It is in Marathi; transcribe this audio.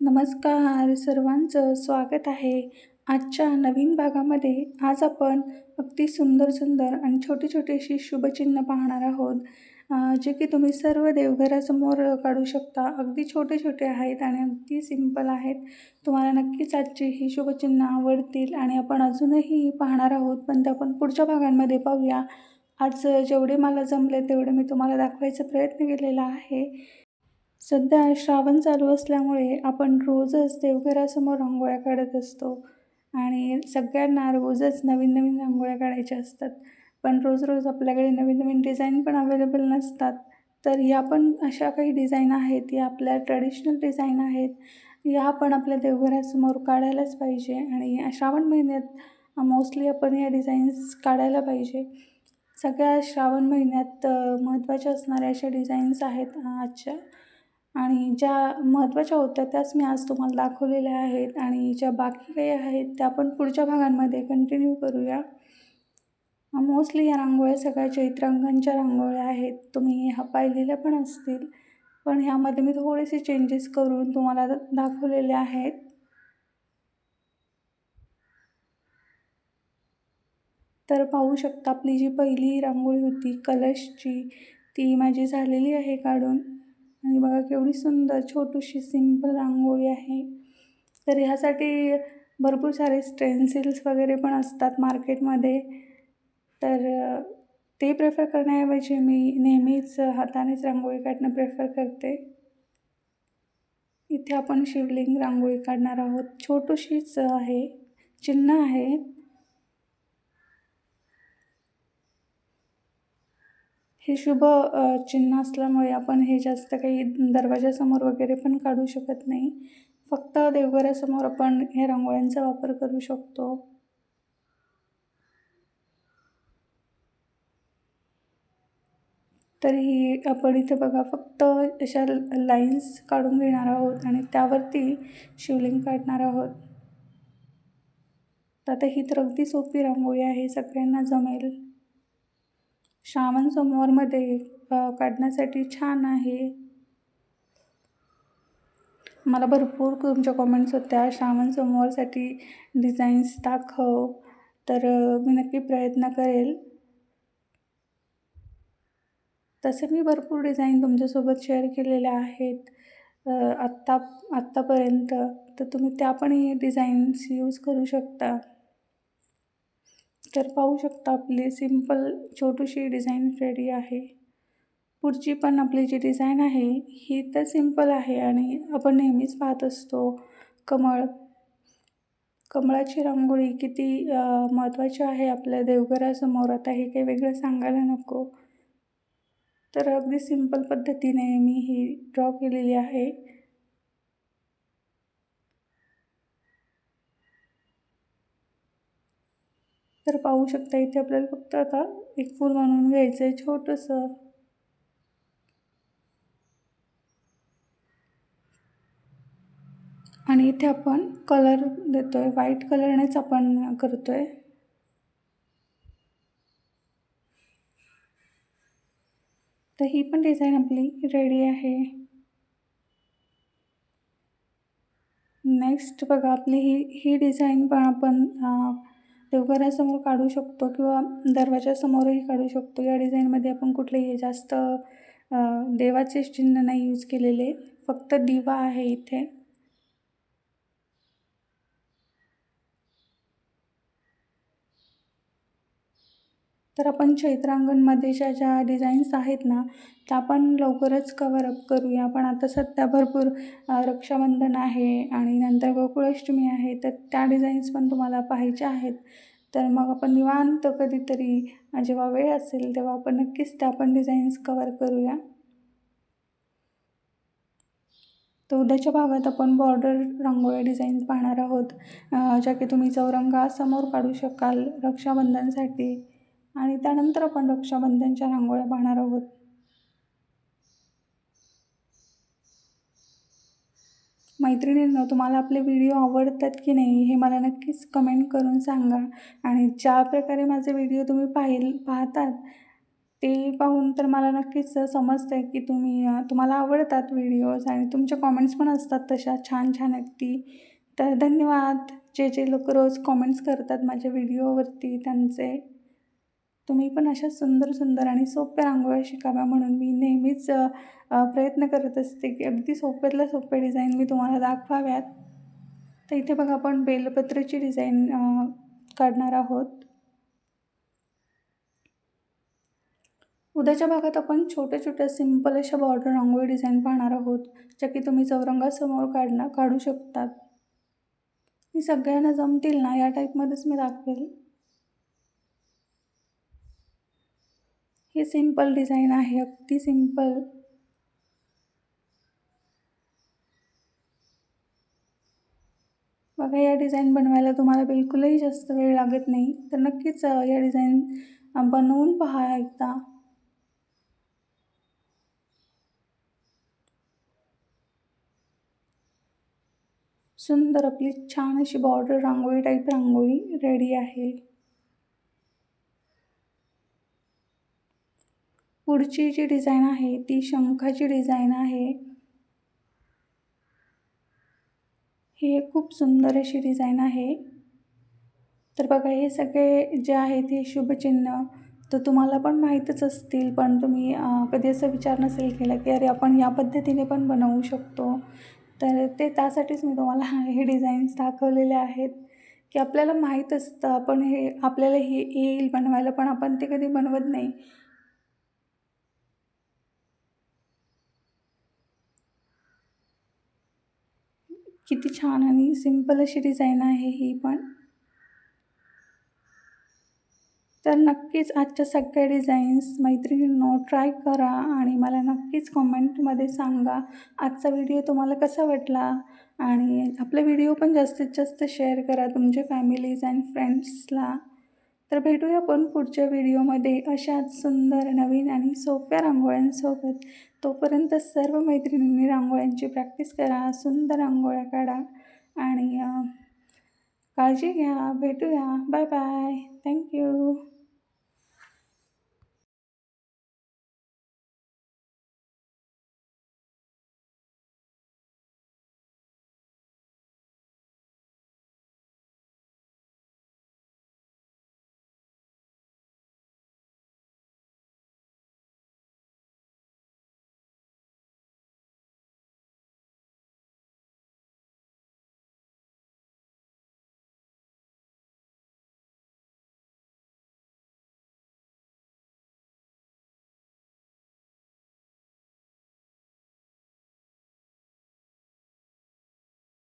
नमस्कार, सर्वांचं स्वागत आहे. आजच्या नवीन भागामध्ये आज आपण अगदी सुंदर सुंदर आणि छोटी छोटी अशी शुभचिन्ह पाहणार आहोत. जे की तुम्ही सर्व देवघरासमोर काढू शकता. अगदी छोटे छोटे आहेत आणि अगदी सिंपल आहेत. तुम्हाला नक्कीच आजची ही शुभचिन्ह आवडतील आणि आपण अजूनही पाहणार आहोत, पण ते आपण पुढच्या भागांमध्ये पाहूया. आज जेवढे मला जमले तेवढे मी तुम्हाला दाखवायचा प्रयत्न केलेला आहे. सध्या श्रावण चालू असल्यामुळे आपण रोजच देवघरासमोर रांगोळ्या काढत असतो आणि सगळ्यांना रोजच नवीन नवीन रांगोळ्या काढायच्या असतात. पण रोज रोज आपल्याकडे नवीन नवीन डिझाईन पण अवेलेबल नसतात. तर ह्या पण अशा काही डिझाईन आहेत, या आपल्या ट्रेडिशनल डिझाईन आहेत. या आपण आपल्या देवघरासमोर काढायलाच पाहिजे आणि श्रावण महिन्यात मोस्टली आपण ह्या डिझाईन्स काढायला पाहिजे. सगळ्या श्रावण महिन्यात महत्त्वाच्या असणाऱ्या अशा डिझाईन्स आहेत आजच्या. आणि ज्या महत्त्वाच्या होत्या त्याच मी आज तुम्हाला दाखवलेल्या आहेत आणि ज्या बाकी काही आहेत त्या आपण पुढच्या भागांमध्ये कंटिन्यू करूया. मोस्टली या रांगोळ्या सगळ्या चैत्रांगांच्या रांगोळ्या आहेत. तुम्ही पाहिलेल्या पण असतील, पण ह्यामध्ये मी थोडेसे चेंजेस करून तुम्हाला दाखवलेले आहेत. तर पाहू शकता, आपली जी पहिली रांगोळी होती कलशची, ती माझी झालेली आहे काढून. आणि बघा केवढी सुंदर छोटीशी सिंपल रांगोळी आहे. तर ह्यासाठी भरपूर सारे स्टेन्सिल्स वगैरे पण असतात मार्केटमध्ये. तर ते प्रेफर करण्याऐवजी मी नेहमीच हातानेच रांगोळी काढणं प्रेफर करते. इथे आपण शिवलिंग रांगोळी काढणार आहोत. छोटीशीच आहे, चिन्ह आहे. हे शुभ चिन्ह असल्यामुळे आपण हे जास्त काही दरवाजासमोर वगैरे पण काढू शकत नाही. फक्त देवघरासमोर आपण ह्या रांगोळ्यांचा वापर करू शकतो. तर ही आपण इथे बघा फक्त अशा लाईन्स काढून घेणार आहोत आणि त्यावरती शिवलिंग काढणार आहोत. तर आता ही तर अगदी सोपी रांगोळी आहे, सगळ्यांना जमेल. श्रावण सोमवारमध्ये काढण्यासाठी छान आहे. मला भरपूर तुमच्या कमेंट्स होत्या श्रावण सोमवारसाठी डिझाईन्स दाखव. तर मी नक्की प्रयत्न करेल. तसे मी भरपूर डिझाईन तुमच्यासोबत शेअर केलेल्या आहेत आत्तापर्यंत. तर तुम्ही त्या पण डिझाईन्स यूज करू शकता. तर पाहू शकता, आपली सिंपल छोटीशी डिझाईन रेडी आहे. पुढची पण आपली जी डिझाईन आहे ही तर सिंपल आहे आणि आपण नेहमीच पाहत असतो कमळ. कमळाची रांगोळी किती महत्त्वाची आहे आपल्या देवघरासमोर. आता हे काही वेगळं सांगायला नको. तर अगदी सिंपल पद्धतीने मी ही ड्रॉ केलेली आहे. तर पाहू शकता, इथे आपल्याला फक्त आता एक फूल बनवून घ्यायचं आहे छोटंसं. आणि इथे आपण कलर देतोय, व्हाईट कलरनेच आपण करतोय. तर ही पण डिझाईन आपली रेडी आहे. नेक्स्ट बघा, आपली ही डिझाईन पण आपण देवघरासमोर काढू शकतो किंवा दरवाजासमोरही काढू शकतो. या डिझाईनमध्ये आपण कुठलेही जास्त देवाचे चिन्ह नाही यूज केलेले, फक्त दिवा आहे इथे. तर आपण चैत्रांगणमध्ये ज्या डिझाईन्स आहेत ना, त्या आपण लवकरच कव्हर अप करूया. पण आता सध्या भरपूर रक्षाबंधन आहे आणि नंतर गोकुळाष्टमी आहे, तर त्या डिझाईन्स पण तुम्हाला पाहायच्या आहेत. तर मग आपण निवांत कधीतरी जेव्हा वेळ असेल तेव्हा आपण नक्कीच त्या पण डिझाईन्स कव्हर करूया. तर उद्याच्या भागात आपण बॉर्डर रांगोळी डिझाईन पाहणार आहोत, ज्या की तुम्ही चौरंगासमोर काढू शकाल रक्षाबंधनसाठी. आणि त्यानंतर आपण रक्षाबंधनच्या रांगोळ्या पाहणार आहोत. मैत्रिणींनो, तुम्हाला आपले व्हिडिओ आवडतात की नाही हे मला नक्कीच कमेंट करून सांगा. आणि ज्या प्रकारे माझे व्हिडिओ तुम्ही पाहतात ते पाहून तर मला नक्कीच समजतं आहे की तुम्हाला आवडतात व्हिडिओज आणि तुमच्या कॉमेंट्स पण असतात तशा छान छान अगदी. तर धन्यवाद जे लोकं रोज कॉमेंट्स करतात माझ्या व्हिडिओवरती त्यांचे. तुम्ही पण अशा सुंदर सुंदर आणि सोप्या रांगोळ्या शिकाव्या म्हणून मी नेहमीच प्रयत्न करत असते की अगदी सोप्यातल्या सोप्या डिझाईन मी तुम्हाला दाखवाव्यात. तर इथे बघा आपण बेलपत्राची डिझाईन काढणार आहोत. उद्याच्या भागात आपण छोट्या-छोट्या सिंपल अशा बॉर्डर रांगोळी डिझाईन पाहणार आहोत, ज्या की तुम्ही चौरंगासमोर काढू शकतात. ही सगळ्यांना जमतील ना या टाईपमध्येच मी दाखवेल. ही सिंपल डिझाईन आहे, अगदी सिंपल. बघा या डिझाईन बनवायला तुम्हाला बिलकुलही जास्त वेळ लागत नाही. तर नक्कीच या डिझाईन बनवून पहा एकदा. सुंदर आपली छान अशी बॉर्डर रांगोळी टाईप रांगोळी रेडी आहे. पुढची जी डिझाईन आहे ती शंखाची डिझाईन आहे. ही एक खूप सुंदर अशी डिझाईन आहे. तर बघा हे सगळे जे आहेत हे शुभचिन्ह तर तुम्हाला पण माहीतच असतील, पण तुम्ही कधी असा विचार नसेल केला की अरे आपण या पद्धतीने पण बनवू शकतो. तर त्यासाठीच मी तुम्हाला हे डिझाईन्स दाखवलेले आहेत की आपल्याला माहीत असतं आपण आपल्याला हे येईल बनवायला, पण आपण ते कधी बनवत नाही. किती छान आणि सिंपल अशी डिझाईन आहे ही पण. तर नक्कीच आजच्या सगळ्या डिझाईन्स मैत्रिणींनो ट्राय करा आणि मला नक्कीच कॉमेंटमध्ये सांगा आजचा व्हिडिओ तुम्हाला कसा वाटला. आणि आपला व्हिडिओ पण जास्तीत जास्त शेअर करा तुमच्या फॅमिलीज अँड फ्रेंड्सला. तर भेटूया आपण पुढच्या व्हिडिओमध्ये अशाच सुंदर नवीन आणि सोप्या रांगोळ्यांसोबत. तोपर्यंत सर्व मैत्रिणींनी रांगोळ्यांची प्रॅक्टिस करा, सुंदर रांगोळ्या काढा आणि काळजी घ्या. भेटूया. Bye bye. थँक्यू.